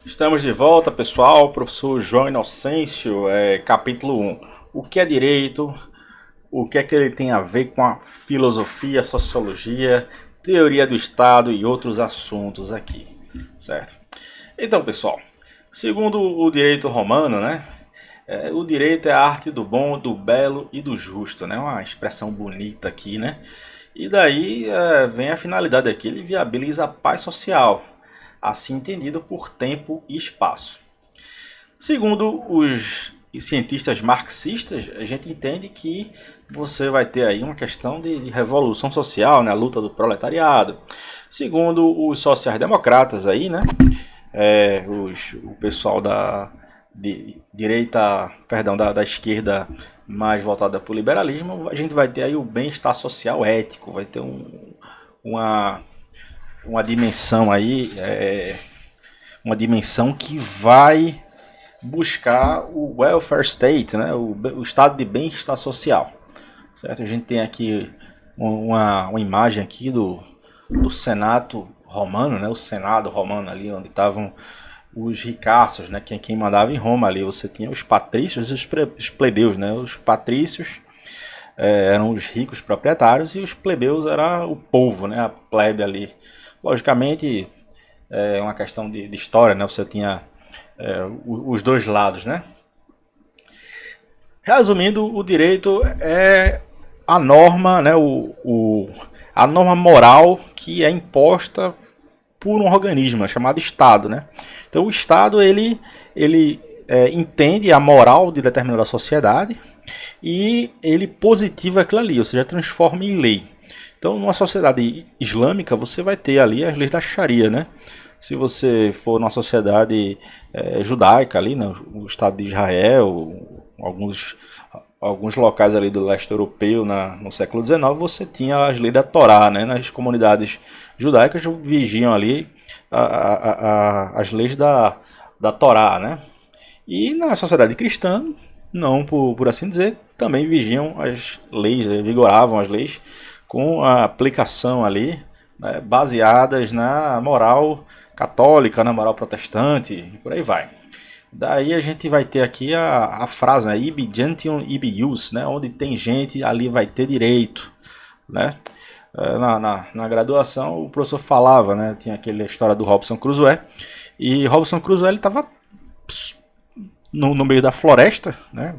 Estamos de volta, pessoal. Professor João Inocêncio, capítulo 1. O que é direito? O que é que ele tem a ver com a filosofia, sociologia, teoria do Estado e outros assuntos aqui, certo? Então, pessoal, segundo o direito romano, né? O direito é a arte do bom, do belo e do justo, né? Uma expressão bonita aqui, né? E daí vem a finalidade aqui, ele viabiliza a paz social, assim entendido por tempo e espaço. Segundo os cientistas marxistas, a gente entende que você vai ter aí uma questão de revolução social, né, a luta do proletariado. Segundo os sociais-democratas aí, né, o pessoal direita, perdão, da esquerda mais voltada para o liberalismo, a gente vai ter aí o bem-estar social ético, vai ter uma, uma dimensão aí, uma dimensão que vai buscar o welfare state, né, o estado de bem-estar social, certo? A gente tem aqui uma imagem aqui do Senado romano, né, o Senado romano ali onde estavam os ricaços, né, quem mandava em Roma ali. Você tinha os patrícios e os plebeus, né? Os patrícios eram os ricos proprietários e os plebeus era o povo, né, a plebe ali. Logicamente, é uma questão de história, né? Você tinha os dois lados, né? Resumindo, o direito é a norma, né? A norma moral que é imposta por um organismo chamado Estado, né? Então o Estado ele entende a moral de determinada sociedade e ele positiva aquilo ali, ou seja, transforma em lei. Então, numa sociedade islâmica, você vai ter ali as leis da Sharia, né? Se você for numa sociedade judaica ali, no Estado de Israel, alguns locais ali do leste europeu no século XIX, você tinha as leis da Torá, né? Nas comunidades judaicas vigiam ali as leis da Torá, né? E na sociedade cristã, não por assim dizer, também vigiam as leis, vigoravam as leis com a aplicação ali, né, baseadas na moral católica, na moral protestante e por aí vai. Daí a gente vai ter aqui a frase, né, ibi gentium ibi ius, né, onde tem gente, ali vai ter direito, né? Na graduação o professor falava, né, tinha aquela história do Robinson Crusoe, e Robinson Crusoe ele estava no meio da floresta, né?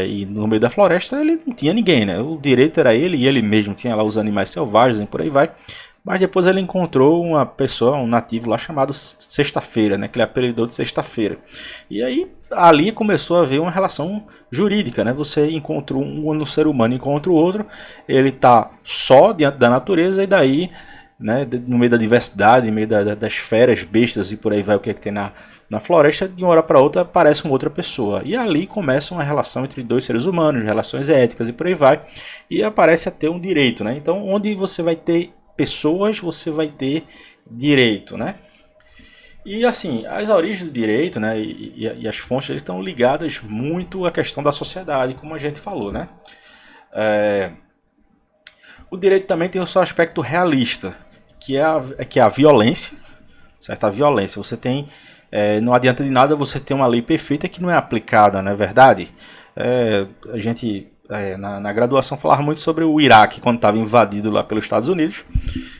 E no meio da floresta ele não tinha ninguém, né? O direito era ele e ele mesmo, tinha lá os animais selvagens e por aí vai. Mas depois ele encontrou uma pessoa, um nativo lá chamado Sexta-feira, né? Que ele apelidou de Sexta-feira. E aí ali começou a haver uma relação jurídica, né? Você encontra um ser humano, encontra o outro, ele está só diante da natureza e daí, né, no meio da diversidade, no meio das feras, bestas e por aí vai o que é que tem na floresta, de uma hora para outra aparece uma outra pessoa. E ali começa uma relação entre dois seres humanos, relações éticas e por aí vai. E aparece a ter um direito, né? Então, onde você vai ter pessoas, você vai ter direito, né? E assim, as origens do direito, né, e as fontes eles estão ligadas muito à questão da sociedade, como a gente falou, né? O direito também tem o seu aspecto realista, que é a violência, certo? A violência. Você tem, não adianta de nada você ter uma lei perfeita que não é aplicada, não é verdade? A gente na graduação falava muito sobre o Iraque quando estava invadido lá pelos Estados Unidos.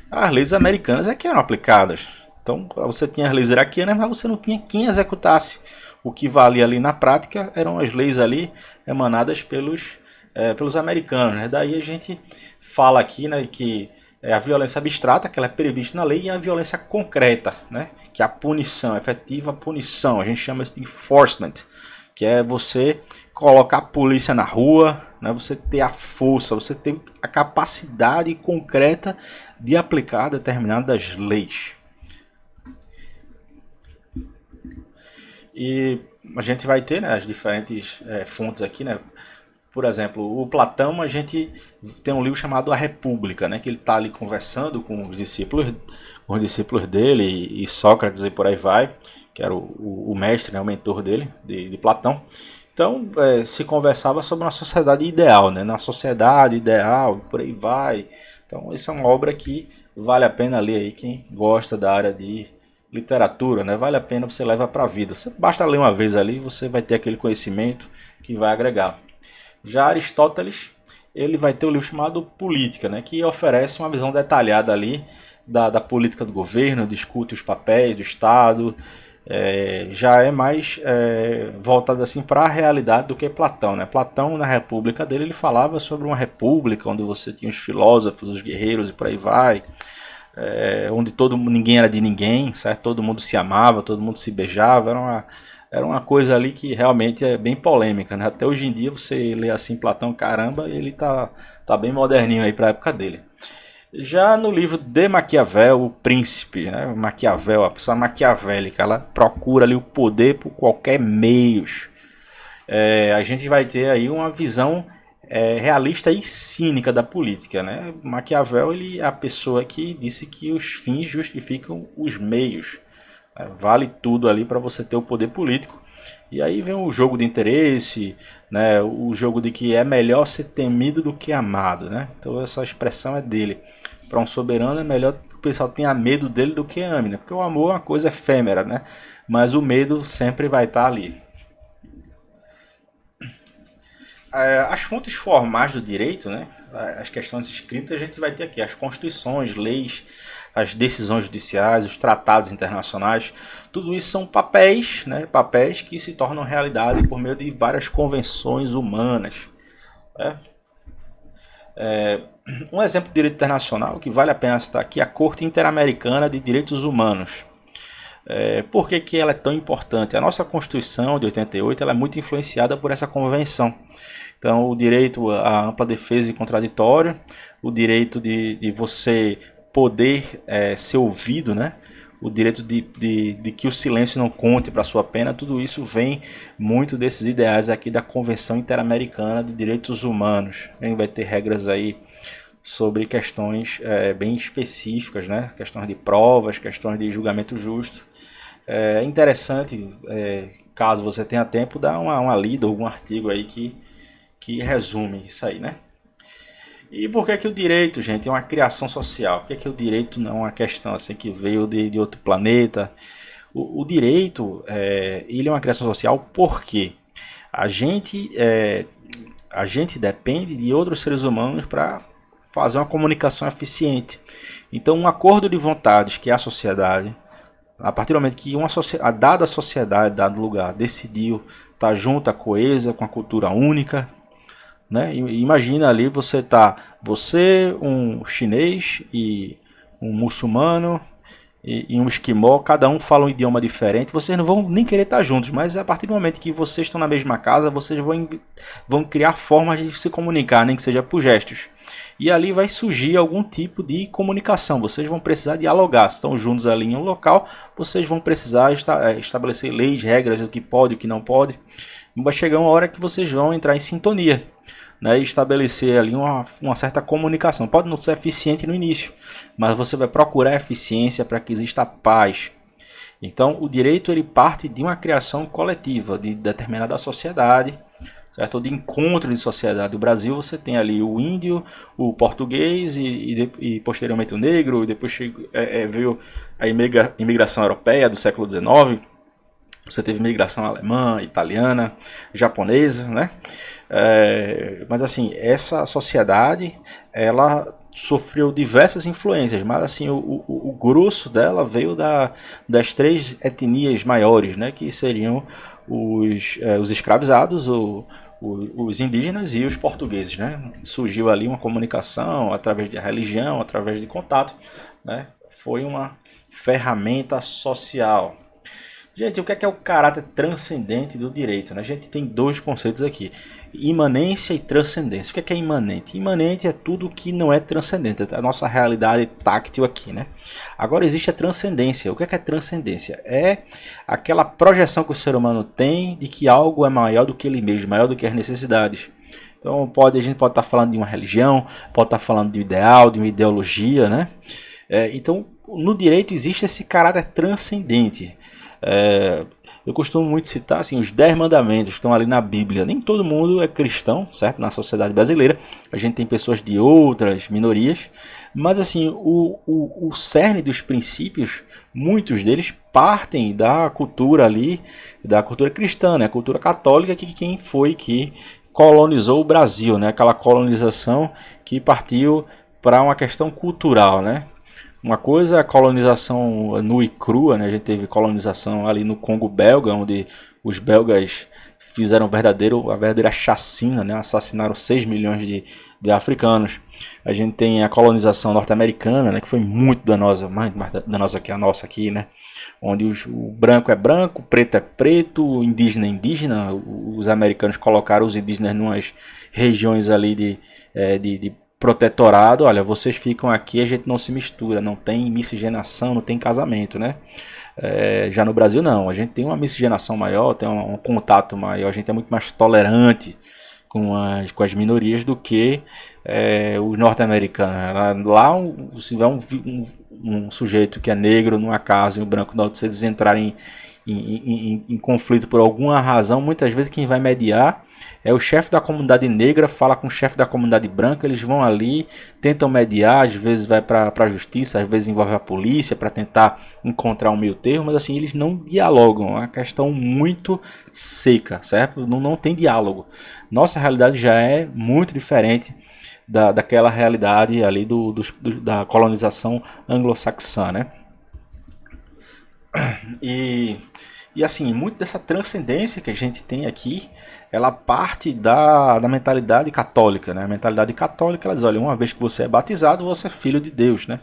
As leis americanas é que eram aplicadas. Então você tinha as leis iraquianas, mas você não tinha quem executasse. O que valia ali na prática eram as leis ali emanadas pelos americanos, né? Daí a gente fala aqui, né, que a violência abstrata, que ela é prevista na lei, e a violência concreta, né, que é a punição, a efetiva punição. A gente chama isso de enforcement, que é você colocar a polícia na rua, né, você ter a força, você ter a capacidade concreta de aplicar determinadas leis. E a gente vai ter, né, as diferentes fontes aqui, né? Por exemplo, o Platão, a gente tem um livro chamado A República, né, que ele está ali conversando com os discípulos dele e Sócrates e por aí vai, que era o mestre, né, o mentor dele, de Platão. Então, se conversava sobre uma sociedade ideal, né, na sociedade ideal, por aí vai. Então, essa é uma obra que vale a pena ler aí, quem gosta da área de literatura, né? Vale a pena, você leva para a vida. Você basta ler uma vez ali, você vai ter aquele conhecimento que vai agregar. Já Aristóteles, ele vai ter um livro chamado Política, né? Que oferece uma visão detalhada ali da política do governo, discute os papéis do Estado, já é mais voltado assim para a realidade do que Platão, né? Platão, na República dele, ele falava sobre uma república onde você tinha os filósofos, os guerreiros e por aí vai, onde ninguém era de ninguém, certo? Todo mundo se amava, todo mundo se beijava, era uma coisa ali que realmente é bem polêmica, né? Até hoje em dia você lê assim Platão, caramba, ele tá bem moderninho aí para a época dele. Já no livro de Maquiavel, o príncipe, né? Maquiavel, a pessoa maquiavélica, ela procura ali o poder por qualquer meios. A gente vai ter aí uma visão realista e cínica da política, né? Maquiavel, ele é a pessoa que disse que os fins justificam os meios. Vale tudo ali para você ter o poder político. E aí vem o jogo de interesse, né? O jogo de que é melhor ser temido do que amado, né? Então essa expressão é dele. Para um soberano é melhor que o pessoal tenha medo dele do que ame, né? Porque o amor é uma coisa efêmera, né? Mas o medo sempre vai estar ali. As fontes formais do direito, né? As questões escritas, a gente vai ter aqui as constituições, leis, as decisões judiciais, os tratados internacionais. Tudo isso são papéis, né? Papéis que se tornam realidade por meio de várias convenções humanas. Um exemplo de direito internacional que vale a pena citar aqui é a Corte Interamericana de Direitos Humanos. Por que ela é tão importante? A nossa Constituição de 88 ela é muito influenciada por essa convenção. Então, o direito à ampla defesa e contraditório, o direito de você poder ser ouvido, né? O direito de que o silêncio não conte para a sua pena, tudo isso vem muito desses ideais aqui da Convenção Interamericana de Direitos Humanos. A gente vai ter regras aí sobre questões bem específicas, né? Questões de provas, questões de julgamento justo. É interessante, caso você tenha tempo, dar uma lida, algum artigo aí que resume isso aí, né? E por que o direito, gente, é uma criação social? Por que o direito não é uma questão assim que veio de outro planeta? O direito, ele é uma criação social porque a gente depende de outros seres humanos para fazer uma comunicação eficiente. Então, um acordo de vontades que a sociedade, a partir do momento que a dada sociedade, dado lugar, decidiu estar junta, coesa, com a cultura única, né? Imagina ali você um chinês e um muçulmano e um esquimó, cada um fala um idioma diferente, vocês não vão nem querer estar juntos, mas a partir do momento que vocês estão na mesma casa, vocês vão criar formas de se comunicar, nem que seja por gestos. E ali vai surgir algum tipo de comunicação, vocês vão precisar dialogar, se estão juntos ali em um local, vocês vão precisar estabelecer leis, regras do que pode e o que não pode. Vai chegar uma hora que vocês vão entrar em sintonia, né, e estabelecer ali uma certa comunicação. Pode não ser eficiente no início, mas você vai procurar eficiência para que exista paz. Então, o direito ele parte de uma criação coletiva de determinada sociedade, certo? De encontro de sociedade. No Brasil você tem ali o índio, o português e posteriormente o negro, e depois veio a imigração europeia do século XIX. Você teve migração alemã, italiana, japonesa, né? Mas assim, essa sociedade, ela sofreu diversas influências, mas assim, o grosso dela veio das três etnias maiores, né? Que seriam os escravizados, os indígenas e os portugueses, né? Surgiu ali uma comunicação através da religião, através de contato, né? Foi uma ferramenta social. Gente, o que é o caráter transcendente do direito, né? A gente tem dois conceitos aqui, imanência e transcendência. O que é imanente? Imanente é tudo que não é transcendente, é a nossa realidade táctil aqui, né? Agora existe a transcendência. O que é transcendência? É aquela projeção que o ser humano tem de que algo é maior do que ele mesmo, maior do que as necessidades. Então a gente pode estar falando de uma religião, pode estar falando de um ideal, de uma ideologia, né? Então no direito existe esse caráter transcendente. Eu costumo muito citar assim, os 10 mandamentos que estão ali na Bíblia. Nem todo mundo é cristão, certo? Na sociedade brasileira. A gente tem pessoas de outras minorias. Mas assim, o cerne dos princípios, muitos deles partem da cultura ali, da cultura cristã, né? A cultura católica, que quem foi que colonizou o Brasil, né? Aquela colonização que partiu para uma questão cultural, né? Uma coisa é a colonização nua e crua, né? A gente teve colonização ali no Congo belga, onde os belgas fizeram a verdadeira chacina, né? Assassinaram 6 milhões de africanos. A gente tem a colonização norte-americana, né? Que foi muito danosa, mais danosa que a nossa aqui, né? Onde o branco é branco, o preto é preto, o indígena é indígena. Os americanos colocaram os indígenas em umas regiões ali de protetorado. Olha, vocês ficam aqui, a gente não se mistura, não tem miscigenação, não tem casamento, né? Já no Brasil não, a gente tem uma miscigenação maior, tem um contato maior, a gente é muito mais tolerante com as minorias do que os norte-americanos. Lá, se tiver um sujeito que é negro numa casa e um branco na outra, se eles entrarem em conflito por alguma razão, muitas vezes quem vai mediar é o chefe da comunidade negra, fala com o chefe da comunidade branca, eles vão ali, tentam mediar, às vezes vai para a justiça, às vezes envolve a polícia para tentar encontrar um meio termo, mas assim, eles não dialogam, é uma questão muito seca, certo? Não tem diálogo. Nossa realidade já é muito diferente daquela realidade ali da colonização anglo-saxã, né? E assim, muito dessa transcendência que a gente tem aqui, ela parte da mentalidade católica, né? A mentalidade católica, ela diz, olha, uma vez que você é batizado, você é filho de Deus, né?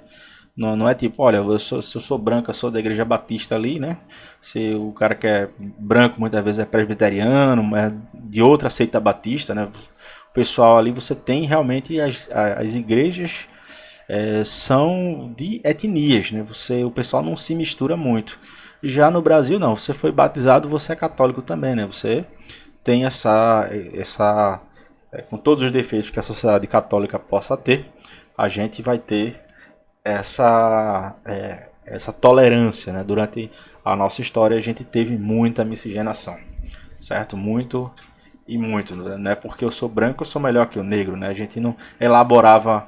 Não é tipo, olha, se eu sou branco, eu sou da igreja batista ali, né? Se o cara que é branco muitas vezes é presbiteriano, é de outra seita batista, né? O pessoal ali, você tem realmente as igrejas são de etnias, né? O pessoal não se mistura muito. Já no Brasil não, você foi batizado, você é católico também, né? Você tem com todos os defeitos que a sociedade católica possa ter, a gente vai ter essa tolerância, né? Durante a nossa história a gente teve muita miscigenação, certo? Muito e muito, não é porque eu sou branco eu sou melhor que o negro, né? A gente não elaborava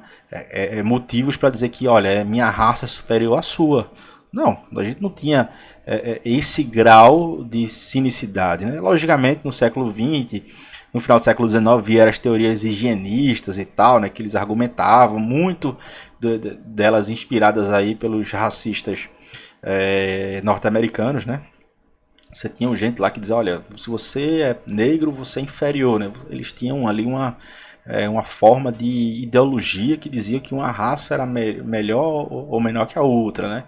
motivos para dizer que, olha, minha raça é superior à sua. Não, a gente não tinha esse grau de cinicidade, né? Logicamente, no século XX, no final do século XIX, vieram as teorias higienistas e tal, né? Que eles argumentavam muito delas inspiradas aí pelos racistas norte-americanos, né? Você tinha gente lá que dizia, olha, se você é negro, você é inferior, né? Eles tinham ali uma forma de ideologia que dizia que uma raça era melhor ou menor que a outra, né?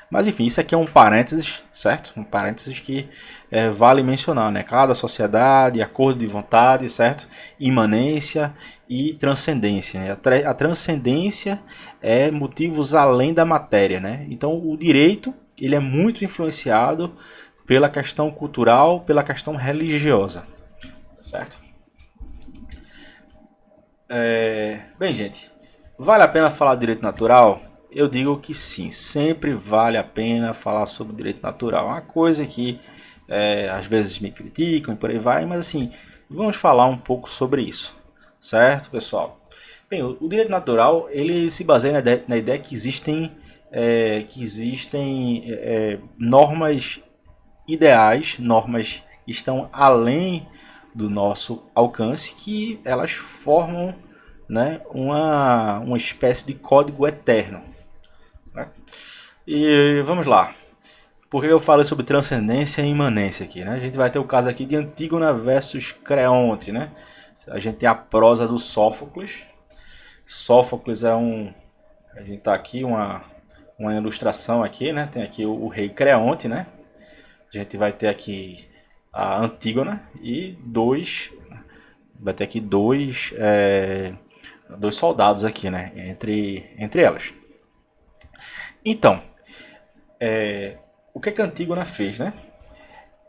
Mas enfim, isso aqui é um parênteses, certo? Um parênteses que vale mencionar, né? Cada sociedade, acordo de vontade, certo? Imanência e transcendência, né? A transcendência é motivos além da matéria, né? Então o direito, ele é muito influenciado pela questão cultural, pela questão religiosa, certo? Bem, gente, vale a pena falar de direito natural? Eu digo que sim, sempre vale a pena falar sobre direito natural. É uma coisa que às vezes me criticam e por aí vai, mas assim, vamos falar um pouco sobre isso, certo, pessoal? Bem, o direito natural, ele se baseia na ideia que existem normas ideais, normas que estão além do nosso alcance, que elas formam, né, uma espécie de código eterno, né? E vamos lá. Por que eu falei sobre transcendência e imanência aqui, né? A gente vai ter o caso aqui de Antígona versus Creonte, né? A gente tem a prosa do Sófocles. Sófocles é a gente tá aqui uma ilustração aqui, né? Tem aqui o rei Creonte, né? A gente vai ter aqui a Antígona e vai ter aqui dois soldados aqui, né? Entre elas. Então, o que a Antígona fez, né?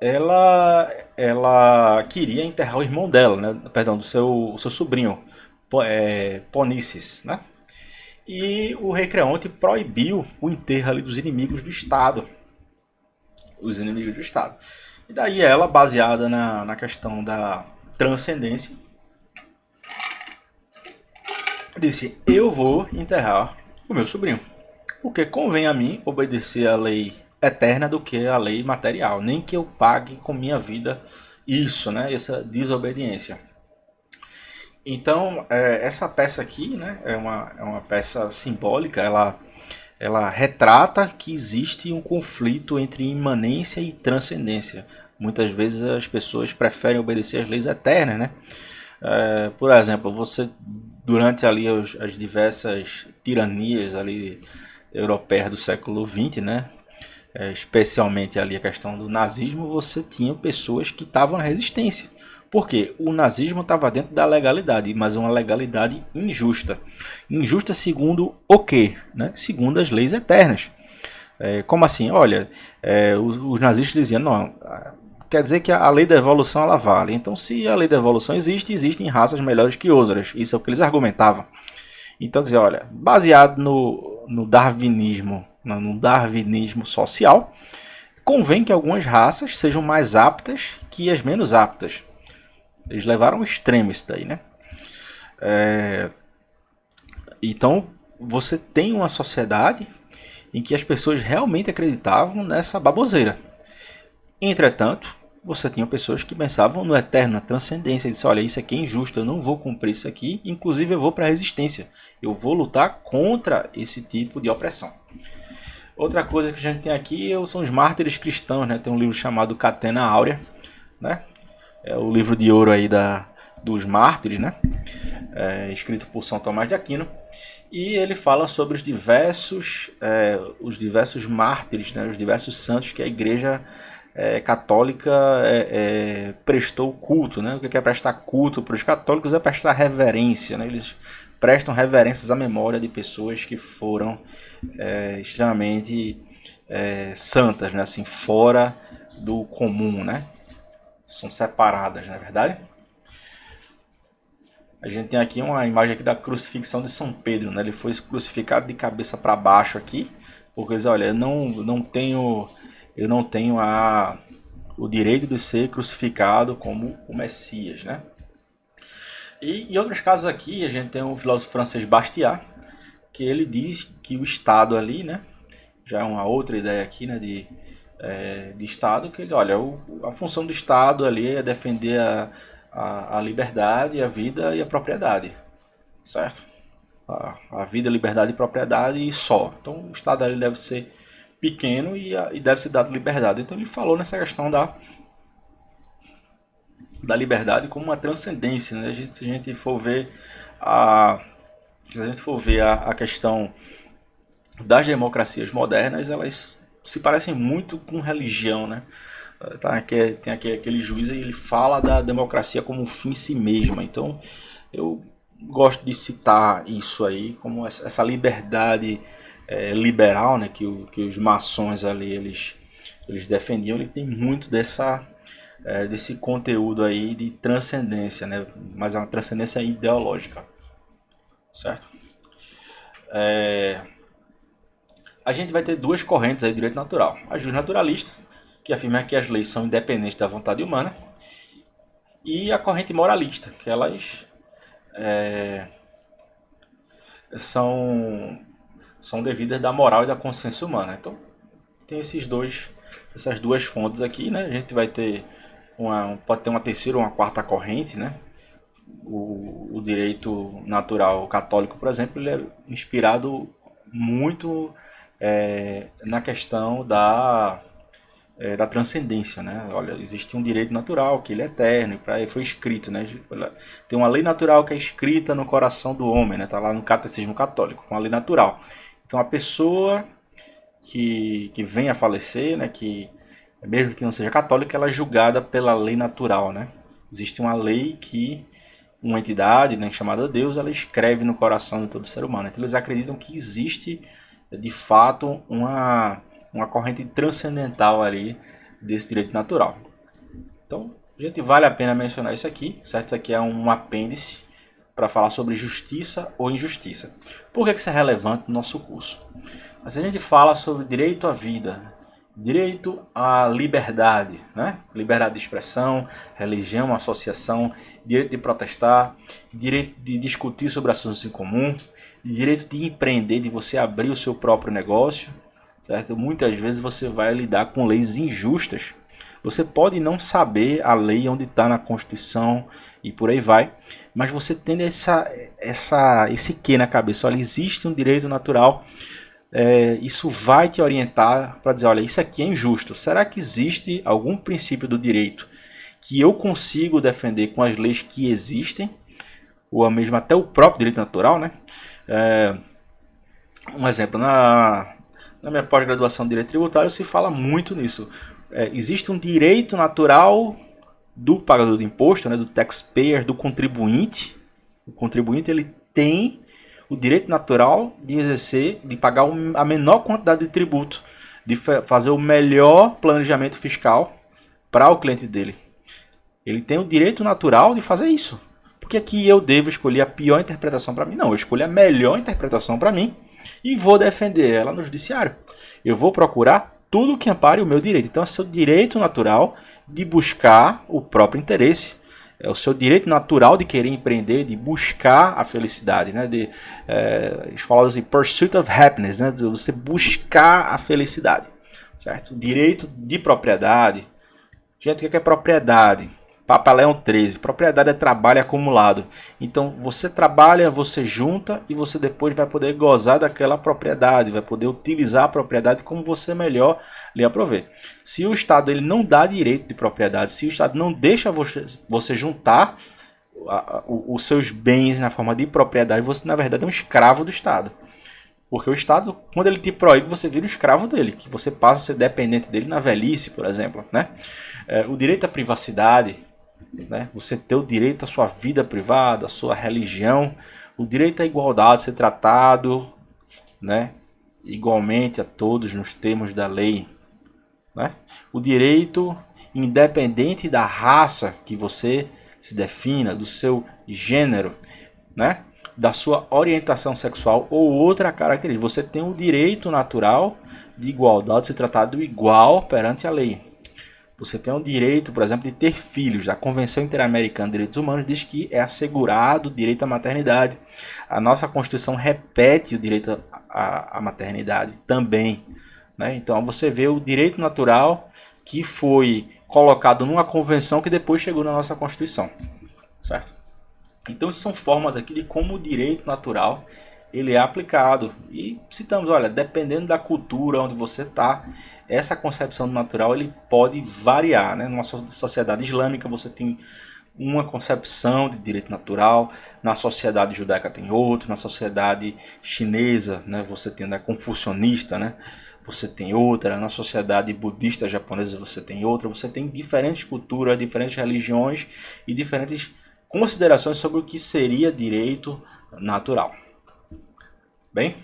Ela queria enterrar o irmão dela, né? Perdão, do seu sobrinho, Ponices, né? E o rei Creonte proibiu o enterro ali dos inimigos do Estado. os inimigos do Estado. E daí ela, baseada na questão da transcendência, disse: eu vou enterrar o meu sobrinho, porque convém a mim obedecer à lei eterna do que a lei material, nem que eu pague com minha vida isso, né, essa desobediência. Então, essa peça aqui, né, é uma peça simbólica. Ela retrata que existe um conflito entre imanência e transcendência. Muitas vezes as pessoas preferem obedecer às leis eternas, né? Por exemplo, você durante ali as diversas tiranias ali europeias do século XX, né? Especialmente ali a questão do nazismo, você tinha pessoas que estavam na resistência. Porque o nazismo estava dentro da legalidade, mas uma legalidade injusta. Injusta segundo o quê? Né? Segundo as leis eternas. Como assim? Olha, os nazistas diziam, não, quer dizer que a lei da evolução ela vale. Então, se a lei da evolução existe, existem raças melhores que outras. Isso é o que eles argumentavam. Então, dizer, olha, baseado no darwinismo, no darwinismo social, convém que algumas raças sejam mais aptas que as menos aptas. Eles levaram ao extremo isso daí, né? Então, você tem uma sociedade em que as pessoas realmente acreditavam nessa baboseira. Entretanto, você tinha pessoas que pensavam no eterno, na transcendência. E disseram, olha, isso aqui é injusto, eu não vou cumprir isso aqui. Inclusive, eu vou para a resistência. Eu vou lutar contra esse tipo de opressão. Outra coisa que a gente tem aqui são os mártires cristãos, né? Tem um livro chamado Catena Áurea, né? É o livro de ouro aí dos mártires, né? Escrito por São Tomás de Aquino. E ele fala sobre os diversos mártires, né? Os diversos santos que a igreja católica prestou culto, né? O que é prestar culto para os católicos é prestar reverência, né? Eles prestam reverências à memória de pessoas que foram extremamente santas, né? Assim, fora do comum, né? São separadas, não é verdade? A gente tem aqui uma imagem aqui da crucifixão de São Pedro, né? Ele foi crucificado de cabeça para baixo aqui, porque diz, olha, eu não tenho o direito de ser crucificado como o Messias, né? E em outros casos aqui, a gente tem um filósofo francês Bastiat, que ele diz que o Estado ali, né? Já é uma outra ideia aqui, né? De Estado, que ele, olha, a função do Estado ali é defender a liberdade, a vida e a propriedade, certo? A vida, a liberdade e propriedade e só. Então o Estado ali deve ser pequeno e deve ser dado liberdade. Então ele falou nessa questão da liberdade como uma transcendência, né? Se a gente for ver a questão das democracias modernas, elas se parecem muito com religião, né? Tem aqui aquele juiz e ele fala da democracia como um fim em si mesma. Então eu gosto de citar isso aí como essa liberdade liberal, né, que os maçons ali eles defendiam. Ele tem muito desse conteúdo aí de transcendência, né? Mas é uma transcendência ideológica, certo? A gente vai ter duas correntes aí do direito natural. A justnaturalista, que afirma que as leis são independentes da vontade humana, e a corrente moralista, que elas são devidas da moral e da consciência humana. Então, tem essas duas fontes aqui, né? A gente vai ter pode ter uma terceira ou uma quarta corrente, né? O direito natural católico, por exemplo, ele é inspirado muito na questão da transcendência, né? Olha, existe um direito natural que ele é eterno, para ele foi escrito, né? Tem uma lei natural que é escrita no coração do homem, né? Tá lá no Catecismo Católico, uma lei natural. Então a pessoa que vem a falecer, né? Que mesmo que não seja católica, ela é julgada pela lei natural, né? Existe uma lei que uma entidade, né, chamada Deus, ela escreve no coração de todo ser humano. Então eles acreditam que existe de fato uma corrente transcendental ali desse direito natural. Então, gente, vale a pena mencionar isso aqui, certo? Isso aqui é um apêndice para falar sobre justiça ou injustiça. Por que isso é relevante no nosso curso? Se a gente fala sobre direito à vida, Direito à liberdade, né? Liberdade de expressão, religião, associação, direito de protestar, direito de discutir sobre assuntos em comum, direito de empreender, de você abrir o seu próprio negócio, certo? Muitas vezes você vai lidar com leis injustas. Você pode não saber a lei onde está na Constituição e por aí vai, mas você tendo esse quê na cabeça, olha, existe um direito natural. Isso vai te orientar para dizer, olha, isso aqui é injusto. Será que existe algum princípio do direito que eu consigo defender com as leis que existem? Ou mesmo até o próprio direito natural, né? Um exemplo, na minha pós-graduação em direito tributário se fala muito nisso. Existe um direito natural do pagador de imposto, né, do taxpayer, do contribuinte. O contribuinte ele tem o direito natural de exercer, de pagar a menor quantidade de tributo, de fazer o melhor planejamento fiscal para o cliente dele. Ele tem o direito natural de fazer isso. Por que aqui eu devo escolher a pior interpretação para mim? Não, eu escolho a melhor interpretação para mim e vou defender ela no judiciário. Eu vou procurar tudo que ampare o meu direito. Então é seu direito natural de buscar o próprio interesse. É o seu direito natural de querer empreender, de buscar a felicidade, né? Eles falam assim, pursuit of happiness, né? De você buscar a felicidade, certo? Direito de propriedade. Gente, o que é propriedade? Papa Leão 13. Propriedade é trabalho acumulado. Então, você trabalha, você junta e você depois vai poder gozar daquela propriedade, vai poder utilizar a propriedade como você melhor lhe aprover. Se o Estado ele não dá direito de propriedade, se o Estado não deixa você juntar os seus bens na forma de propriedade, você na verdade é um escravo do Estado. Porque o Estado, quando ele te proíbe, você vira um escravo dele, que você passa a ser dependente dele na velhice, por exemplo, né? O direito à privacidade, né? Você ter o direito à sua vida privada, à sua religião, o direito à igualdade, ser tratado, né, igualmente a todos nos termos da lei, né? O direito, independente da raça que você se defina, do seu gênero, né, da sua orientação sexual ou outra característica, você tem o direito natural de igualdade, de ser tratado igual perante a lei. Você tem o direito, por exemplo, de ter filhos. A Convenção Interamericana de Direitos Humanos diz que é assegurado o direito à maternidade. A nossa Constituição repete o direito à maternidade também, né? Então você vê o direito natural que foi colocado numa convenção que depois chegou na nossa Constituição, certo? Então são formas aqui de como o direito natural ele é aplicado. E citamos, olha, dependendo da cultura onde você está, essa concepção do natural ele pode variar, né? Numa sociedade islâmica você tem uma concepção de direito natural, na sociedade judaica tem outro, na sociedade chinesa, né, você tem a confucionista, né, você tem outra, na sociedade budista japonesa você tem outra, você tem diferentes culturas, diferentes religiões e diferentes considerações sobre o que seria direito natural. Bem,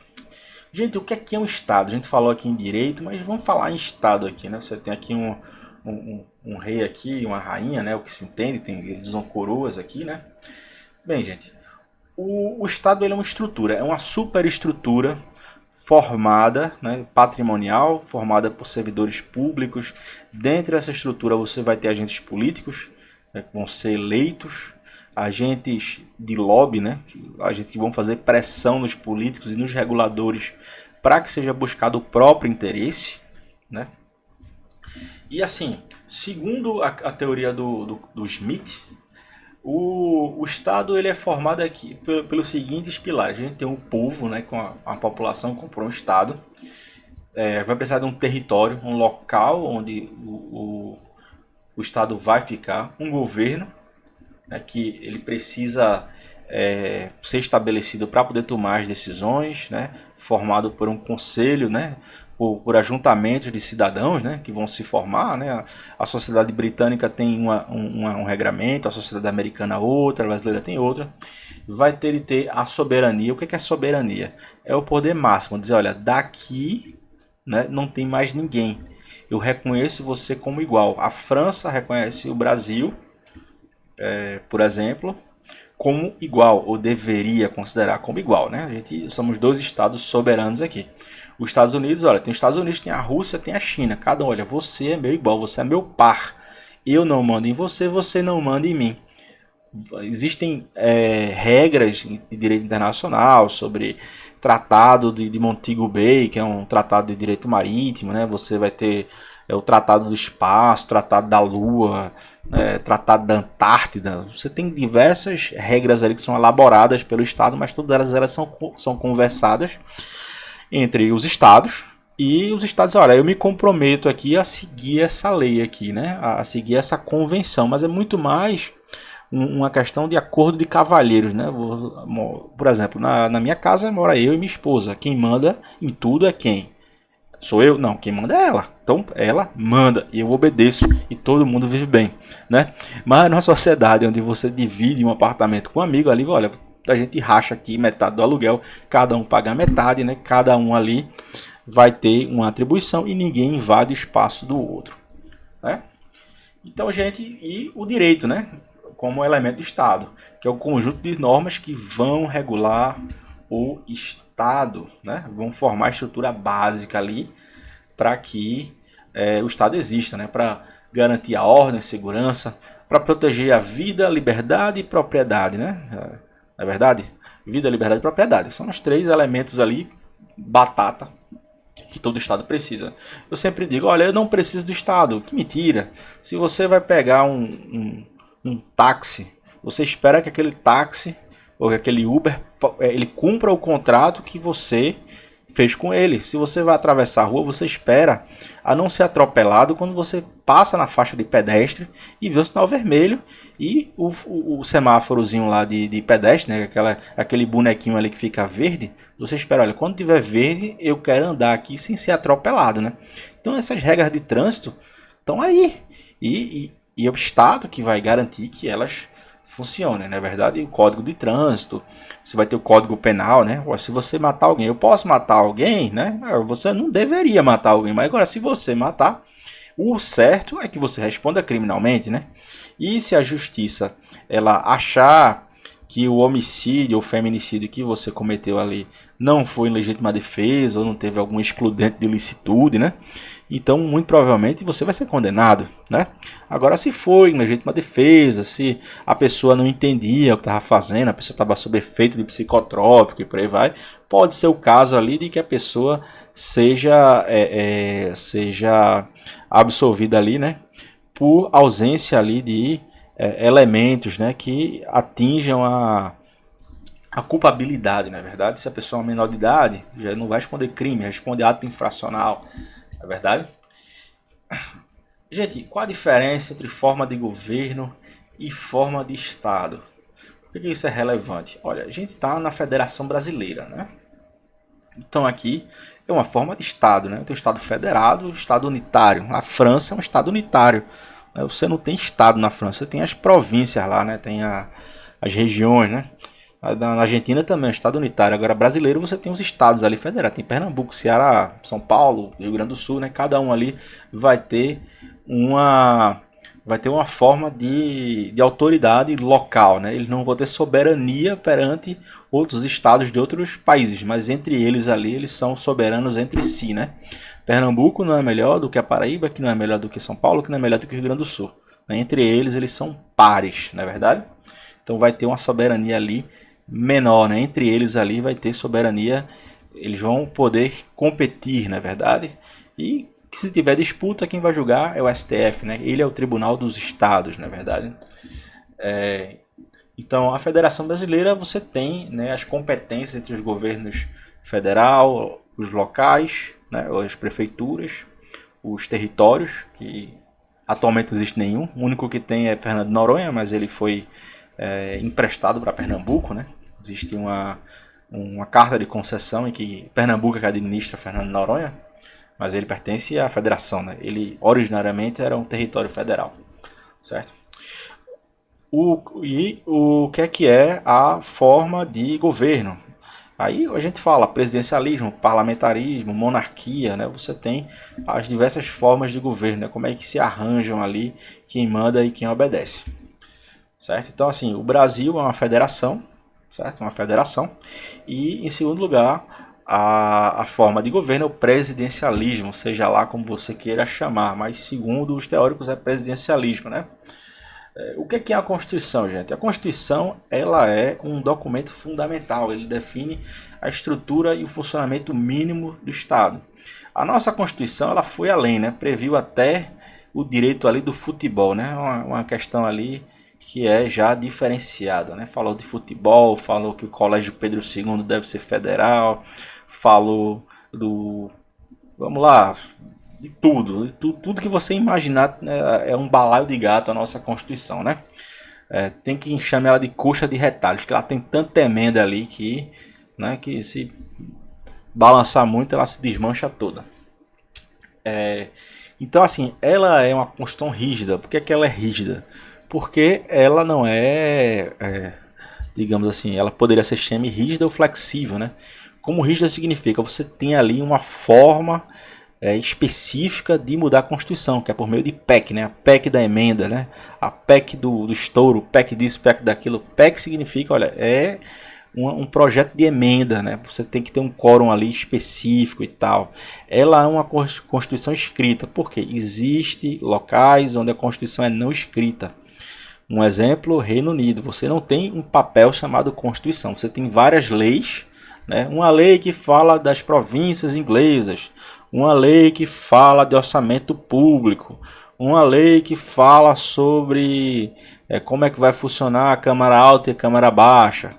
gente, o que é um Estado? A gente falou aqui em direito, mas vamos falar em Estado aqui, né? Você tem aqui um rei aqui, uma rainha, né? O que se entende, eles usam coroas aqui, né? Bem, gente, o Estado ele é uma estrutura, é uma superestrutura formada, né, patrimonial, formada por servidores públicos. Dentro dessa estrutura você vai ter agentes políticos, né, que vão ser eleitos, agentes de lobby, né, agentes que vão fazer pressão nos políticos e nos reguladores para que seja buscado o próprio interesse, né? E assim, segundo a teoria do Smith, o Estado ele é formado aqui pelos seguintes pilares. A gente tem o povo, né, com a população que comprou um Estado. Vai precisar de um território, um local onde o Estado vai ficar. Um governo, né, que ele precisa ser estabelecido para poder tomar as decisões, né, formado por um conselho, né, por ajuntamentos de cidadãos, né, que vão se formar, né? A sociedade britânica tem um regramento, a sociedade americana outra, a brasileira tem outra. Vai ter a soberania. O que é soberania? É o poder máximo, dizer, olha, daqui, né, não tem mais ninguém. Eu reconheço você como igual. A França reconhece o Brasil, por exemplo, como igual, ou deveria considerar como igual, né? A gente somos dois estados soberanos aqui. Os Estados Unidos, olha, tem os Estados Unidos, tem a Rússia, tem a China. Cada um, olha, você é meu igual, você é meu par. Eu não mando em você, você não manda em mim. Existem regras de direito internacional sobre tratado de Montego Bay, que é um tratado de direito marítimo, né? Você vai ter o tratado do espaço, tratado da Lua, tratado da Antártida. Você tem diversas regras ali que são elaboradas pelo Estado, mas todas elas são conversadas entre os Estados. E os estados, olha, eu me comprometo aqui a seguir essa lei aqui, né? A seguir essa convenção, mas é muito mais uma questão de acordo de cavalheiros, né? Por exemplo, na minha casa mora eu e minha esposa. Quem manda em tudo é quem? Sou eu? Não, quem manda é ela. Então ela manda e eu obedeço e todo mundo vive bem, né? Mas numa sociedade onde você divide um apartamento com um amigo ali, olha, a gente racha aqui metade do aluguel, cada um paga metade, né? Cada um ali vai ter uma atribuição e ninguém invade o espaço do outro, né? Então, gente, e o direito, né? Como elemento do Estado, que é o conjunto de normas que vão regular o Estado, né? Vão formar a estrutura básica ali para que o Estado exista, né? Para garantir a ordem, segurança, para proteger a vida, liberdade e propriedade, né? Na verdade, vida, liberdade e propriedade são os três elementos ali, batata, que todo Estado precisa. Eu sempre digo, olha, eu não preciso do Estado. Que mentira! Se você vai pegar um táxi, você espera que aquele táxi ou que aquele Uber ele cumpra o contrato que você fez com ele. Se você vai atravessar a rua, você espera a não ser atropelado quando você passa na faixa de pedestre e vê o sinal vermelho e o semáforozinho lá de pedestre, né? Aquele bonequinho ali que fica verde. Você espera, olha, quando tiver verde eu quero andar aqui sem ser atropelado, né? Então essas regras de trânsito estão aí e é o Estado que vai garantir que elas funcionem, na verdade. O Código de Trânsito, você vai ter o Código Penal, né? Se você matar alguém, eu posso matar alguém, né? Você não deveria matar alguém, mas agora se você matar, o certo é que você responda criminalmente, né? E se a justiça ela achar que o homicídio ou feminicídio que você cometeu ali não foi em legítima defesa ou não teve algum excludente de ilicitude, né? Então, muito provavelmente você vai ser condenado, né? Agora, se foi em legítima defesa, se a pessoa não entendia o que estava fazendo, a pessoa estava sob efeito de psicotrópico e por aí vai, pode ser o caso ali de que a pessoa seja absolvida ali, né? Por ausência ali de elementos, né, que atinjam a culpabilidade, na verdade. Se a pessoa é uma menor de idade, já não vai responder crime, responde ato infracional, na verdade. Gente, qual a diferença entre forma de governo e forma de Estado? Por que isso é relevante? Olha, a gente está na Federação Brasileira, né? Então aqui é uma forma de Estado, né? Tem o Estado federado, o Estado unitário. A França é um Estado unitário. Você não tem estado na França, você tem as províncias lá, né? Tem as regiões, né? Na Argentina também é um estado unitário. Agora, brasileiro, você tem os estados ali federados. Tem Pernambuco, Ceará, São Paulo, Rio Grande do Sul, né? Cada um ali vai ter uma forma de autoridade local, né? Eles não vão ter soberania perante outros estados de outros países, mas entre eles ali, eles são soberanos entre si, né? Pernambuco não é melhor do que a Paraíba, que não é melhor do que São Paulo, que não é melhor do que o Rio Grande do Sul. Entre eles são pares, não é verdade? Então vai ter uma soberania ali menor, né? Entre eles ali vai ter soberania, eles vão poder competir, não é verdade? E se tiver disputa, quem vai julgar é o STF, né? Ele é o Tribunal dos Estados, não é verdade? Então, a Federação Brasileira, você tem, né, as competências entre os governos federal, os locais, né, as prefeituras, os territórios, que atualmente não existe nenhum. O único que tem é Fernando de Noronha, mas ele foi emprestado para Pernambuco, né? Existe uma carta de concessão em que Pernambuco é que administra Fernando de Noronha, mas ele pertence à federação, né? Ele originariamente era um território federal, certo? O que é a forma de governo? Aí a gente fala presidencialismo, parlamentarismo, monarquia, né? Você tem as diversas formas de governo, né? Como é que se arranjam ali quem manda e quem obedece, certo? Então, assim, o Brasil é uma federação, certo? Uma federação. E, em segundo lugar, a forma de governo é o presidencialismo, seja lá como você queira chamar, mas segundo os teóricos é presidencialismo, né? O que é a Constituição, gente? A Constituição, ela é um documento fundamental, ele define a estrutura e o funcionamento mínimo do Estado. A nossa Constituição, ela foi além, né? Previu até o direito ali do futebol, né? Uma questão ali que é já diferenciada, né? Falou de futebol, falou que o Colégio Pedro II deve ser federal, falou do... Vamos lá, de tudo, tudo que você imaginar, né, é um balaio de gato a nossa Constituição, né? Tem que chamar ela de coxa de retalhos, que ela tem tanta emenda ali que, né, que se balançar muito ela se desmancha toda. Então, assim, ela é uma Constituição rígida. Por que é que ela é rígida? Porque ela não digamos assim, ela poderia ser semi-rígida ou flexível, né? Como rígida significa, você tem ali uma forma específica de mudar a Constituição, que é por meio de PEC, né? A PEC da emenda, né? A PEC do estouro, PEC disso, PEC daquilo. PEC significa, olha, é um projeto de emenda, né? Você tem que ter um quórum ali específico e tal. Ela é uma Constituição escrita, porque existe locais onde a Constituição é não escrita. Um exemplo, Reino Unido. Você não tem um papel chamado Constituição. Você tem várias leis, né? Uma lei que fala das províncias inglesas, uma lei que fala de orçamento público, uma lei que fala sobre como é que vai funcionar a Câmara Alta e a Câmara Baixa.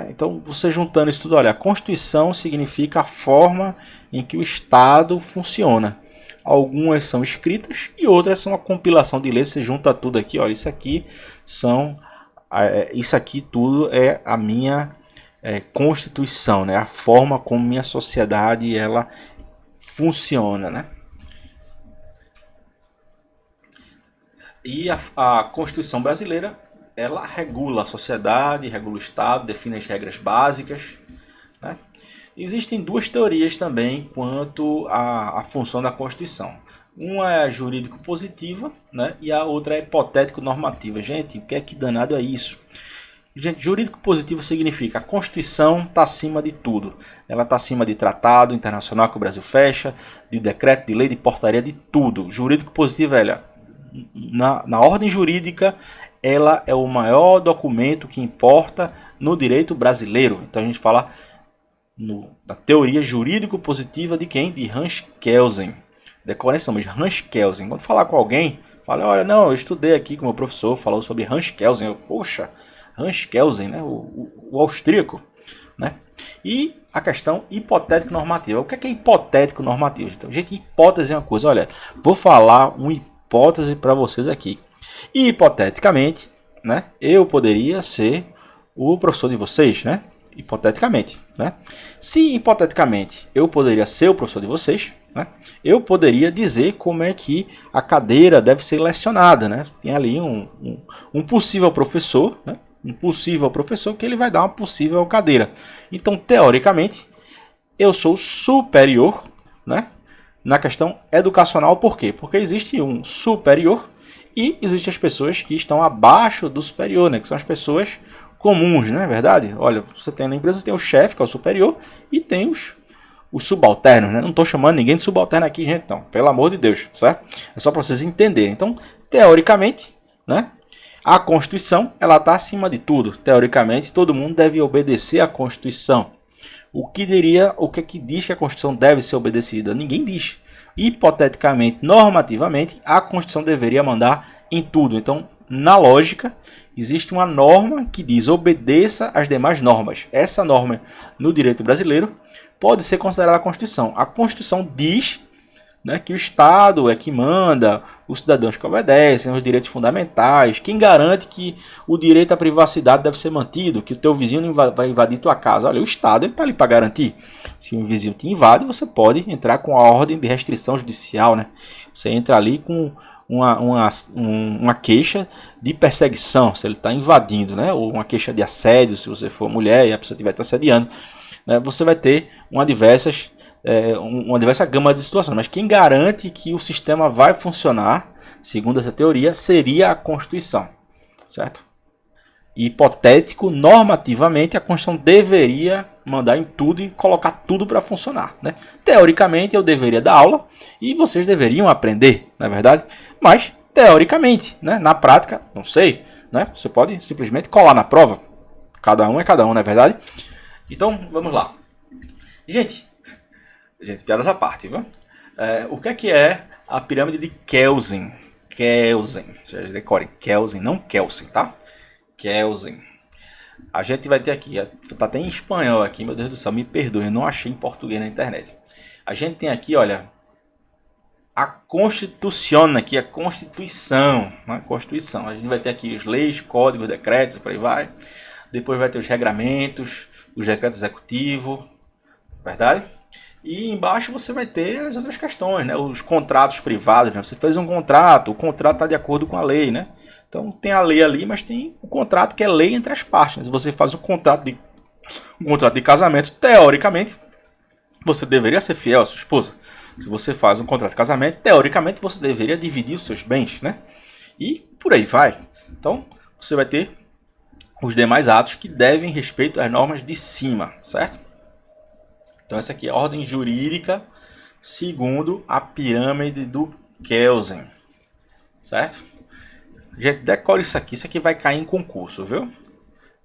Então, você juntando isso tudo, olha, a Constituição significa a forma em que o Estado funciona. Algumas são escritas e outras são a compilação de leis. Você junta tudo aqui, olha, isso aqui tudo é a minha Constituição, né? A forma como minha sociedade ela funciona, né? E a Constituição brasileira, ela regula a sociedade, regula o Estado, define as regras básicas, né? Existem duas teorias também quanto à função da Constituição. Uma é a jurídico-positiva, né? E a outra é hipotético-normativa. Gente, o que é que danado é isso? Gente, jurídico-positivo significa a Constituição está acima de tudo. Ela está acima de tratado internacional que o Brasil fecha, de decreto, de lei, de portaria, de tudo. Jurídico-positivo, na ordem jurídica, ela é o maior documento que importa no direito brasileiro. Então a gente fala da teoria jurídico-positiva de quem? De Hans Kelsen. Decorem esse nome, Hans Kelsen. Quando falar com alguém, fala, olha, não, eu estudei aqui com o meu professor, falou sobre Hans Kelsen. Poxa, Hans Kelsen, né? o austríaco, né? E a questão hipotético normativa. O que é hipotético normativo? Então, gente, hipótese é uma coisa. Olha, vou falar uma hipótese para vocês aqui. E hipoteticamente, né? Eu poderia ser o professor de vocês, né? Hipoteticamente, né? Se hipoteticamente eu poderia ser o professor de vocês, né? Eu poderia dizer como é que a cadeira deve ser lecionada, né? Tem ali um possível professor, né? Um possível professor que ele vai dar uma possível cadeira. Então, teoricamente, eu sou superior, né? Na questão educacional. Por quê? Porque existe um superior e existem as pessoas que estão abaixo do superior, né? Que são as pessoas comuns, não é verdade? Olha, você tem na empresa, você tem o chefe, que é o superior, e tem os subalternos, né? Não estou chamando ninguém de subalterno aqui, gente, não. Pelo amor de Deus, certo? É só para vocês entenderem. Então, teoricamente, né? A Constituição, ela está acima de tudo. Teoricamente, todo mundo deve obedecer à Constituição. O que diz que a Constituição deve ser obedecida? Ninguém diz. Hipoteticamente, normativamente, a Constituição deveria mandar em tudo. Então, na lógica, existe uma norma que diz obedeça às demais normas. Essa norma, no direito brasileiro, pode ser considerada a Constituição. A Constituição diz, né, que o Estado é que manda, os cidadãos que obedecem, os direitos fundamentais, quem garante que o direito à privacidade deve ser mantido, que o teu vizinho não vai invadir tua casa. Olha, o Estado está ali para garantir. Se um vizinho te invade, você pode entrar com a ordem de restrição judicial, né? Você entra ali com uma queixa de perseguição, se ele está invadindo, né? Ou uma queixa de assédio, se você for mulher e a pessoa estiver te assediando, né? Você vai ter uma diversa gama de situações. Mas quem garante que o sistema vai funcionar, segundo essa teoria, seria a Constituição, certo? hipotético, normativamente, a Constituição deveria mandar em tudo e colocar tudo para funcionar, né? Teoricamente, eu deveria dar aula e vocês deveriam aprender, não é verdade? Mas, teoricamente, né? Na prática, não sei, né? Você pode simplesmente colar na prova. Cada um é cada um, não é verdade? Então, vamos lá. Gente, piadas à parte, viu? O que é a pirâmide de Kelsen? Kelsen, vocês decorem, Kelsen, não Kelsen, tá? Kelsen. A gente vai ter aqui, tá até em espanhol aqui, meu Deus do céu, me perdoe, eu não achei em português na internet. A gente tem aqui, olha, a Constituição aqui, a Constituição, né? Constituição. A gente vai ter aqui as leis, códigos, decretos, por aí vai. Depois vai ter os regramentos, os decretos executivos, verdade? E embaixo você vai ter as outras questões, né? Os contratos privados, né? Você fez um contrato, o contrato está de acordo com a lei, né? Então tem a lei ali, mas tem o contrato que é lei entre as partes, né? Se você faz um contrato de casamento, teoricamente, você deveria ser fiel à sua esposa. Se você faz um contrato de casamento, teoricamente, você deveria dividir os seus bens, né? E por aí vai. Então, você vai ter os demais atos que devem respeito às normas de cima, certo? Então, essa aqui é a ordem jurídica segundo a pirâmide do Kelsen, certo? Gente, decore isso aqui vai cair em concurso, viu?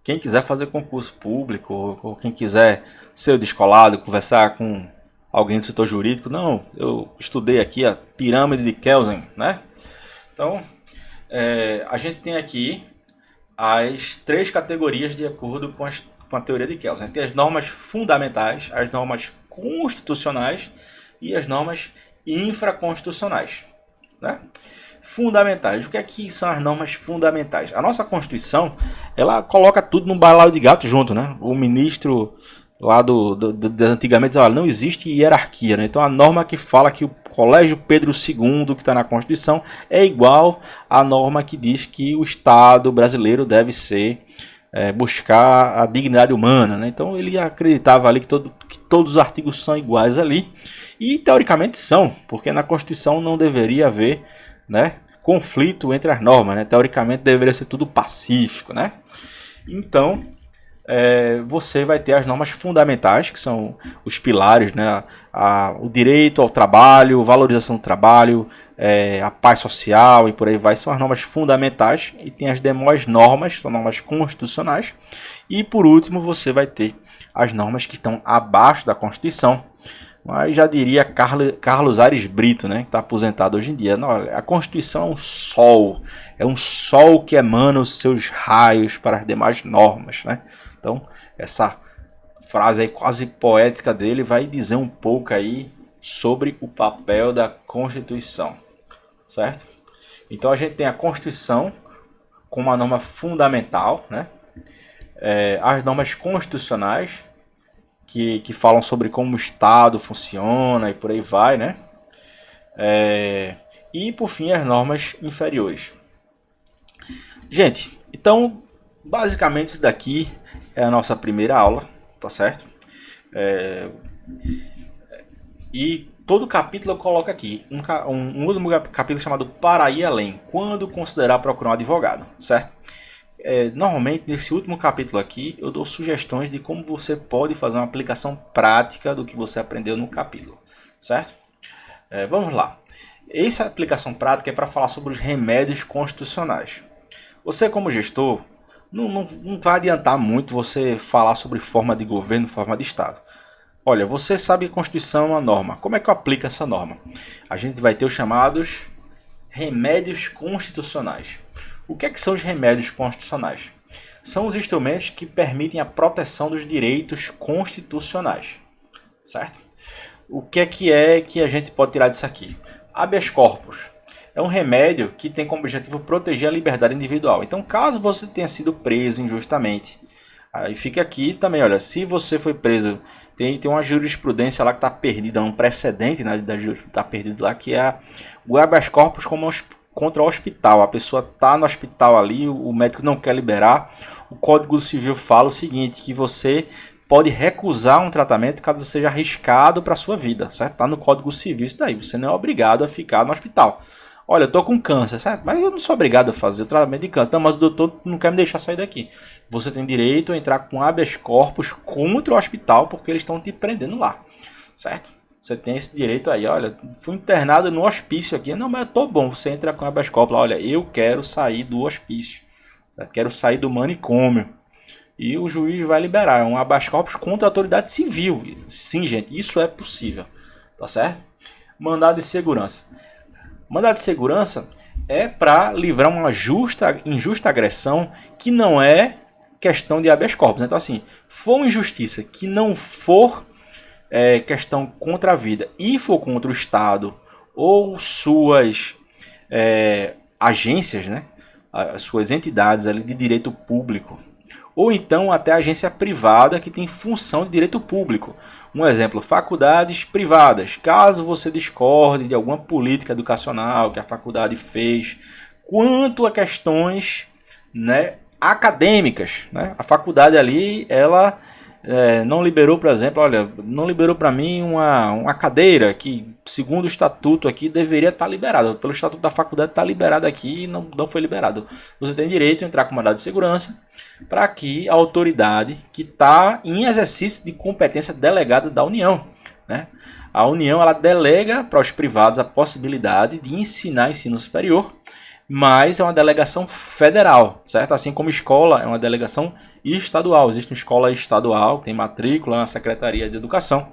Quem quiser fazer concurso público, ou quem quiser ser descolado, conversar com alguém do setor jurídico, não, eu estudei aqui a pirâmide de Kelsen, né? Então, a gente tem aqui as 3 categorias de acordo com a teoria de Kelsen. Tem as normas fundamentais, as normas constitucionais e as normas infraconstitucionais, né? Fundamentais. O que é que são as normas fundamentais? A nossa Constituição, ela coloca tudo num balaio de gato junto, né? O ministro lá antigamente dizia, não existe hierarquia, né? Então a norma que fala que o Colégio Pedro II, que está na Constituição, é igual à norma que diz que o Estado brasileiro deve ser buscar a dignidade humana, né? Então ele acreditava ali que todos os artigos são iguais ali, e teoricamente são, porque na Constituição não deveria haver, né, conflito entre as normas, né? Teoricamente deveria ser tudo pacífico, né? Então você vai ter as normas fundamentais, que são os pilares, né? O direito ao trabalho, valorização do trabalho, a paz social e por aí vai, são as normas fundamentais, e tem as demais normas, são normas constitucionais, e por último você vai ter as normas que estão abaixo da Constituição, mas já diria Carlos Aires Brito, né, que está aposentado hoje em dia. Não, a Constituição é um sol que emana os seus raios para as demais normas, né? Então, essa frase aí quase poética dele vai dizer um pouco aí sobre o papel da Constituição, certo? Então, a gente tem a Constituição como uma norma fundamental, né? As normas constitucionais, que falam sobre como o Estado funciona e por aí vai, né? E por fim as normas inferiores. Gente, então basicamente isso daqui é a nossa primeira aula, tá certo? E todo capítulo eu coloco aqui um último capítulo chamado Para ir além, quando considerar procurar um advogado, certo? Normalmente nesse último capítulo aqui eu dou sugestões de como você pode fazer uma aplicação prática do que você aprendeu no capítulo, certo? Vamos lá. Essa aplicação prática é para falar sobre os remédios constitucionais. Você como gestor não vai adiantar muito você falar sobre forma de governo, forma de Estado. Olha, você sabe que a Constituição é uma norma. Como é que eu aplico essa norma? A gente vai ter os chamados remédios constitucionais. O que são os remédios constitucionais? São os instrumentos que permitem a proteção dos direitos constitucionais, certo? O que é que a gente pode tirar disso aqui? Habeas corpus é um remédio que tem como objetivo proteger a liberdade individual. Então, caso você tenha sido preso injustamente, aí fica aqui também, olha, se você foi preso, tem uma jurisprudência lá que está perdida, um precedente, né, está perdido lá, que é o habeas corpus como contra o hospital. A pessoa está no hospital ali, o médico não quer liberar. O Código Civil fala o seguinte, que você pode recusar um tratamento caso seja arriscado para a sua vida, certo? Está no Código Civil isso daí, você não é obrigado a ficar no hospital. Olha, eu tô com câncer, certo? Mas eu não sou obrigado a fazer o tratamento de câncer. Não, mas o doutor não quer me deixar sair daqui. Você tem direito a entrar com habeas corpus contra o hospital porque eles estão te prendendo lá, certo? Você tem esse direito aí. Olha, fui internado no hospício aqui. Não, mas eu tô bom. Você entra com habeas corpus. Olha, eu quero sair do hospício, certo? Quero sair do manicômio. E o juiz vai liberar. É um habeas corpus contra a autoridade civil. Sim, gente, isso é possível. Tá certo? Mandado de segurança. Mandado de segurança é para livrar uma injusta agressão que não é questão de habeas corpus. Então, assim, for uma injustiça que não for questão contra a vida e for contra o Estado ou suas agências, né? As suas entidades ali de direito público, ou então até agência privada que tem função de direito público. Um exemplo, faculdades privadas. Caso você discorde de alguma política educacional que a faculdade fez, quanto a questões, né, acadêmicas, né? A faculdade ali, ela não liberou, por exemplo, olha, não liberou para mim uma cadeira que, segundo o estatuto aqui, deveria estar liberada. Pelo estatuto da faculdade está liberado aqui e não foi liberado. Você tem direito a entrar com mandado de segurança para que a autoridade que está em exercício de competência delegada da União, né? A União, ela delega para os privados a possibilidade de ensinar ensino superior, mas é uma delegação federal, certo? Assim como escola é uma delegação estadual. Existe uma escola estadual, tem matrícula na Secretaria de Educação.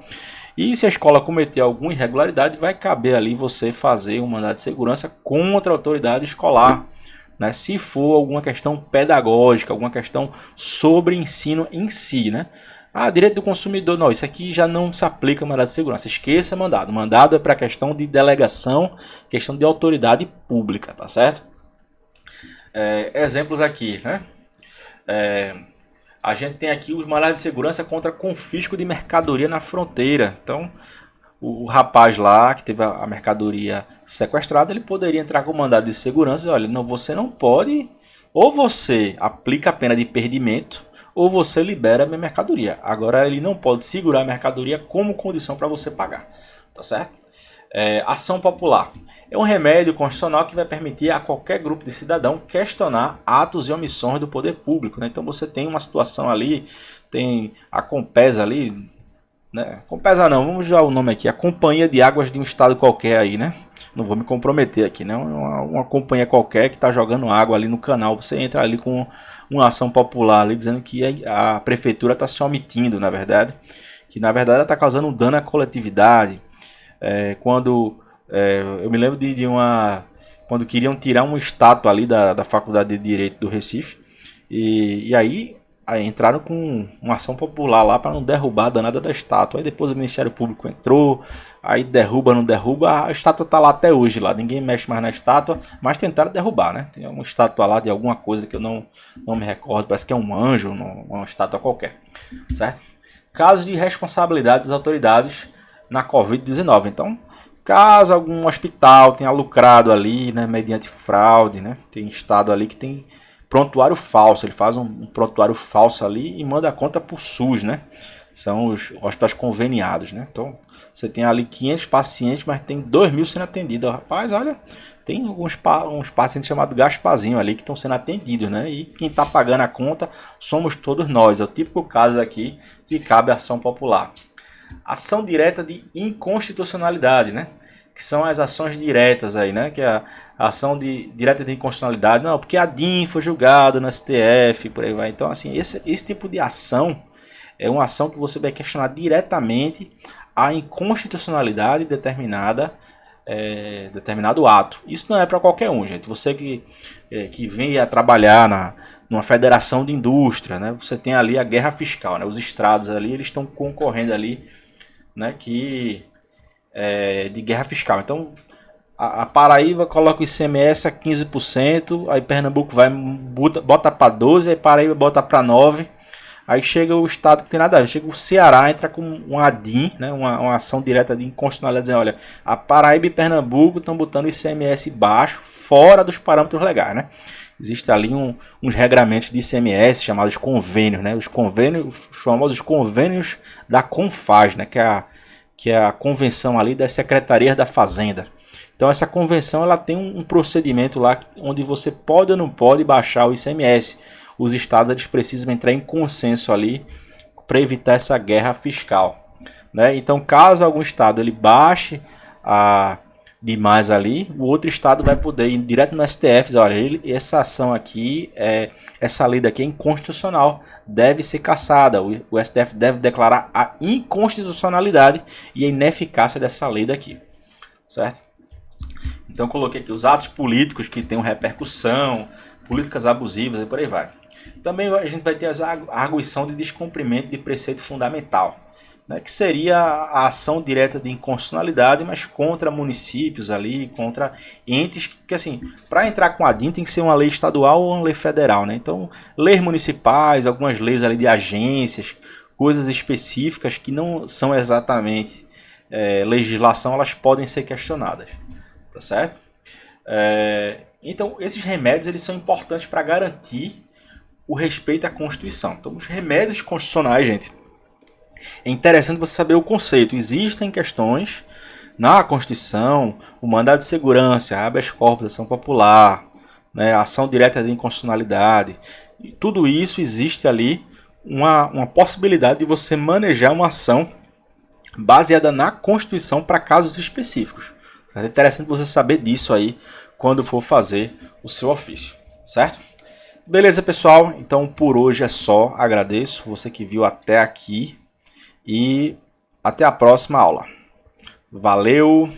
E se a escola cometer alguma irregularidade, vai caber ali você fazer um mandado de segurança contra a autoridade escolar, né? Se for alguma questão pedagógica, alguma questão sobre ensino em si, né? Ah, direito do consumidor, não, isso aqui já não se aplica mandado de segurança. Esqueça mandado. Mandado é para questão de delegação, questão de autoridade pública, tá certo? Exemplos aqui, né? A gente tem aqui os mandados de segurança contra confisco de mercadoria na fronteira. Então, o rapaz lá que teve a mercadoria sequestrada, ele poderia entrar com mandado de segurança e olha, não, você não pode, ou você aplica a pena de perdimento, ou você libera a minha mercadoria. Agora ele não pode segurar a mercadoria como condição para você pagar, tá certo? Ação popular é um remédio constitucional que vai permitir a qualquer grupo de cidadão questionar atos e omissões do poder público, né? Então você tem uma situação ali, tem a Compesa ali, né? Compesa não, vamos usar o nome aqui, a Companhia de Águas de um estado qualquer aí, né? Não vou me comprometer aqui, né? Uma companhia qualquer que está jogando água ali no canal. Você entra ali com uma ação popular ali dizendo que a prefeitura está se omitindo, na verdade. Que na verdade ela está causando um dano à coletividade. Eu me lembro de quando queriam tirar uma estátua ali da Faculdade de Direito do Recife. E aí entraram com uma ação popular lá para não derrubar a danada da estátua. Aí depois o Ministério Público entrou, aí derruba, não derruba, a estátua está lá até hoje lá, ninguém mexe mais na estátua, mas tentaram derrubar, né? Tem uma estátua lá de alguma coisa que eu não me recordo, parece que é um anjo, uma estátua qualquer, certo? Casos de responsabilidade das autoridades na Covid-19. Então, caso algum hospital tenha lucrado ali, né, mediante fraude, né? Tem estado ali que tem prontuário falso, ele faz um prontuário falso ali e manda a conta por SUS, né? São os hospitais conveniados, né? Então, você tem ali 500 pacientes, mas tem 2.000 sendo atendidos. Rapaz, olha, tem uns pacientes chamados Gasparzinho ali que estão sendo atendidos, né? E quem está pagando a conta somos todos nós. É o típico caso aqui que cabe a ação popular. Ação direta de inconstitucionalidade, né? Que são as ações diretas aí, né? Que é a ação direta de inconstitucionalidade. Não, porque a DIN foi julgada no STF, por aí vai. Então, assim, esse tipo de ação é uma ação que você vai questionar diretamente a inconstitucionalidade de determinado ato. Isso não é para qualquer um, gente. Você que vem a trabalhar numa federação de indústria, né? Você tem ali a guerra fiscal, né? Os estrados ali, eles estão concorrendo ali, né? De guerra fiscal. Então, a Paraíba coloca o ICMS a 15%, aí Pernambuco bota para 12%, aí Paraíba bota para 9%. Aí chega o estado que tem nada a ver, chega o Ceará, entra com um ADIM, né, uma ação direta de inconstitucionalidade, dizendo, olha, a Paraíba e Pernambuco estão botando o ICMS baixo, fora dos parâmetros legais, né? Existe ali uns regramentos de ICMS chamados convênios, né? Os famosos convênios da CONFAZ, né? Que é a convenção ali das secretarias da Fazenda. Então essa convenção ela tem um procedimento lá onde você pode ou não pode baixar o ICMS. Os estados eles precisam entrar em consenso ali para evitar essa guerra fiscal, né? Então caso algum estado ele baixe demais ali, o outro estado vai poder ir direto no STF e dizer, olha, essa ação aqui, essa lei daqui é inconstitucional, deve ser cassada, o STF deve declarar a inconstitucionalidade e a ineficácia dessa lei daqui, certo? Então coloquei aqui os atos políticos que tenham repercussão, políticas abusivas e por aí vai. Também a gente vai ter a arguição de descumprimento de preceito fundamental, né, que seria a ação direta de inconstitucionalidade, mas contra municípios ali, contra entes que assim, para entrar com a DIN tem que ser uma lei estadual ou uma lei federal, né? Então, leis municipais, algumas leis ali de agências, coisas específicas que não são exatamente legislação, elas podem ser questionadas, tá certo? Então, esses remédios eles são importantes para garantir o respeito à Constituição. Então, os remédios constitucionais, gente, é interessante você saber o conceito. Existem questões na Constituição, o mandado de segurança, a habeas corpus, ação popular, né, a ação direta de inconstitucionalidade. E tudo isso existe ali uma possibilidade de você manejar uma ação baseada na Constituição para casos específicos. É interessante você saber disso aí quando for fazer o seu ofício, certo? Beleza, pessoal? Então por hoje é só. Agradeço você que viu até aqui. E até a próxima aula. Valeu!